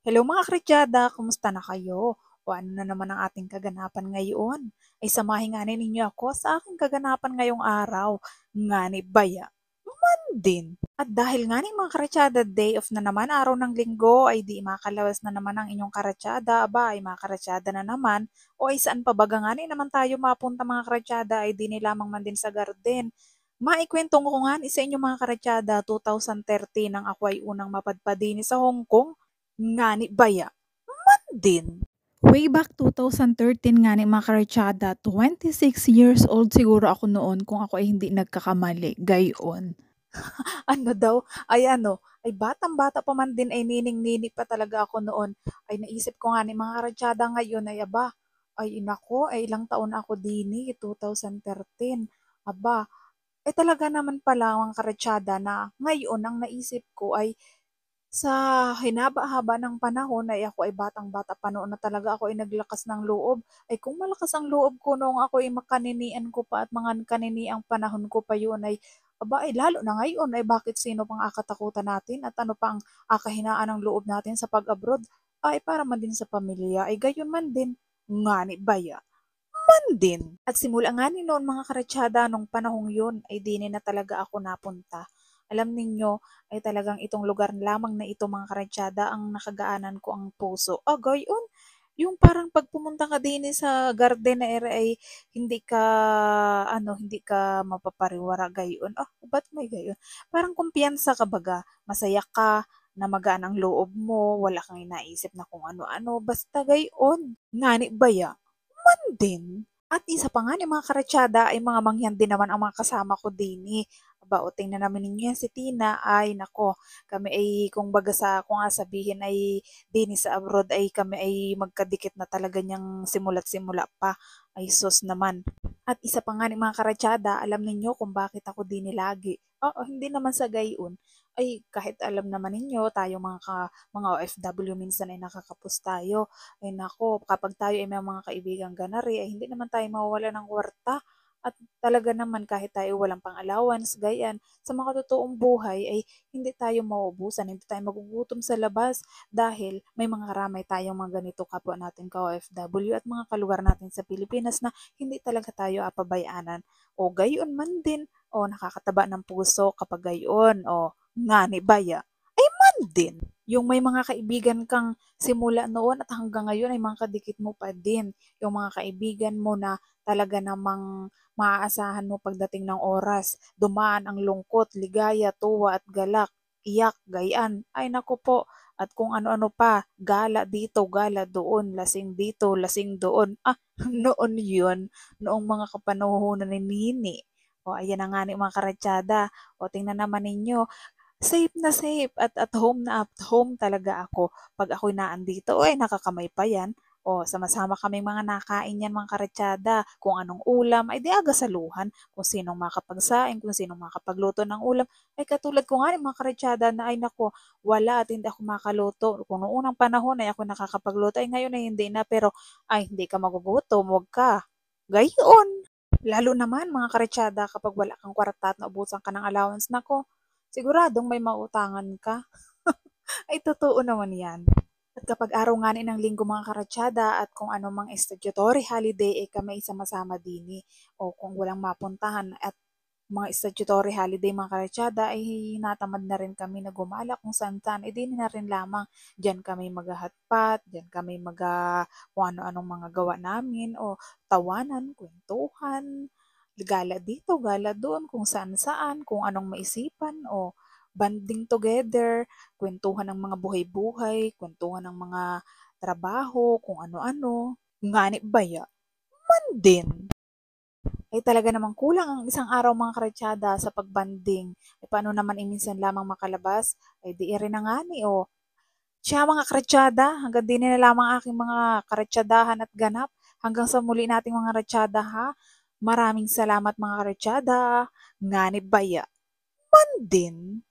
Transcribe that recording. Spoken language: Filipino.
Hello mga karetyada, kumusta na kayo? O ano na naman ang ating kaganapan ngayon? Ay samahin nga ninyo ako sa aking kaganapan ngayong araw. Nga ni Baya. Man din. At dahil nga ni mga karetyada, day off na naman, araw ng linggo, ay di makalawas na naman ang inyong karetyada. Aba, ay mga karetyada na naman. O ay saan pa baga nga ni naman tayo mapunta mga karetyada, ay di ni lamang man din sa garden. Maikwento ko nga ni sa inyo mga karetyada, 2013 nang ako ay unang mapadpadini sa Hong Kong. Nga ni Baya din. Way back 2013 nga ni mga karetyada, 26 years old siguro ako noon kung ako ay hindi nagkakamali. Gayon. Ano daw? Ay ano, ay batang-bata pa man din ay nining-nini pa talaga ako noon. Ay naisip ko nga ni mga karetyada ngayon ay aba, ay inako, ay ilang taon na ako dini, 2013. Aba, ay talaga naman pala ang karetyada na ngayon ang naisip ko ay sa hinaba-haba ng panahon ay ako ay batang-bata pa noon na talaga ako ay naglakas ng loob. Ay kung malakas ang loob ko noong ako ay makaninian ko pa at mga kaniniang panahon ko pa yun ay aba ay lalo na ngayon ay bakit sino pang akatakutan natin at ano pang akahinaan ng loob natin sa pag-abroad ay para man din sa pamilya ay gayon man din nga ni Baya man din. At simula nga ni noon mga karetyada nung panahong yun ay di na talaga ako napunta. Alam ninyo ay talagang itong lugar lamang na ito mga karetyada ang nakagaanan ko ang puso. Ah, gayon. Yung parang pag pumunta ka din sa garden na area ay hindi ka hindi ka mapapariwara gayon. Ah, ba't may gayon? Parang kumpiyansa ka baga, masaya ka, na magaan ang loob mo, wala kang inaisip na kung ano-ano, basta gayon. Ngani baya? Man din. At isa pa nga ni mga karetyada ay mga mangyan din naman ang mga kasama ko din. Aba, o tingnan naman ninyo yan si Tina. Ay, nako, kami ay, kung baga sa, kung nga sabihin ay din sa abroad ay kami ay magkadikit na talaga niyang simula't simula pa. Ay, sus naman. At isa pa nga ni mga karetyada, alam ninyo kung bakit ako din lagi. Oo, hindi naman sa gayon. Ay, kahit alam naman ninyo, tayo mga OFW minsan ay nakakapos tayo. Ay nako, kapag tayo ay may mga kaibigang ganari, ay hindi naman tayo mawawala ng kwarta. At talaga naman kahit tayo walang pang-allowance, gayan, sa mga totoong buhay ay hindi tayo mauubusan, hindi tayo magugutom sa labas dahil may mga karamay tayong mga ganito kapwa natin ka-OFW at mga kalugar natin sa Pilipinas na hindi talaga tayo apabayanan. O gayon man din, o nakakataba ng puso kapag gayon, o nga ni Baya, ay man din. Yung may mga kaibigan kang simula noon at hanggang ngayon ay mga kadikit mo pa din. Yung mga kaibigan mo na talaga namang maaasahan mo pagdating ng oras. Dumaan ang lungkot, ligaya, tuwa at galak, iyak, gayaan. Ay naku po. At kung ano-ano pa, gala dito, gala doon, lasing dito, lasing doon. Ah, noon yun, noong mga kapanahunan ni Nini. O ayan na nga ni mga karetyada. O tingnan naman ninyo, safe na safe at home talaga ako. Pag ako'y naandito, ay nakakamay pa yan. O, sama-sama kaming mga nakain yan mga karetyada. Kung anong ulam, ay di agasaluhan. Kung sinong makapagsaing, kung sinong makapagluto ng ulam. Ay katulad ko nga ni mga karetyada na ay nako, wala at hindi ako makaluto. Kung noong unang panahon ay ako nakakapagluto, ay ngayon ay hindi na. Pero ay hindi ka magugutom, huwag ka. Gayon. Lalo naman mga karetyada kapag wala kang kwarta at naubusan ka ng allowance, nako, siguradong may mautangan ka. Ay totoo naman yan. At kapag araw nga ng linggo mga karatsyada at kung ano mang statutory holiday ay kami sama-sama din o kung walang mapuntahan at mga statutory holiday mga karatsyada ay natamad na rin kami na gumala kung saan-saan. E di na rin lamang. Diyan kami maghahatpat, diyan kami kung ano-anong mga gawa namin o tawanan, kwentuhan, gala dito, gala doon, kung saan-saan, kung anong maisipan o banding together, kwentuhan ng mga buhay-buhay, kwentuhan ng mga trabaho, kung ano-ano. Nganit baya, man din. Ay talaga namang kulang ang isang araw mga karetyada sa pagbanding. E paano naman minsan lamang makalabas? Ay di rin na nga ni o. Siya mga karetyada, hanggang din na lamang aking mga karetyadahan at ganap. Hanggang sa muli nating mga karetyada ha. Maraming salamat mga karetyada. Nganit baya, man din.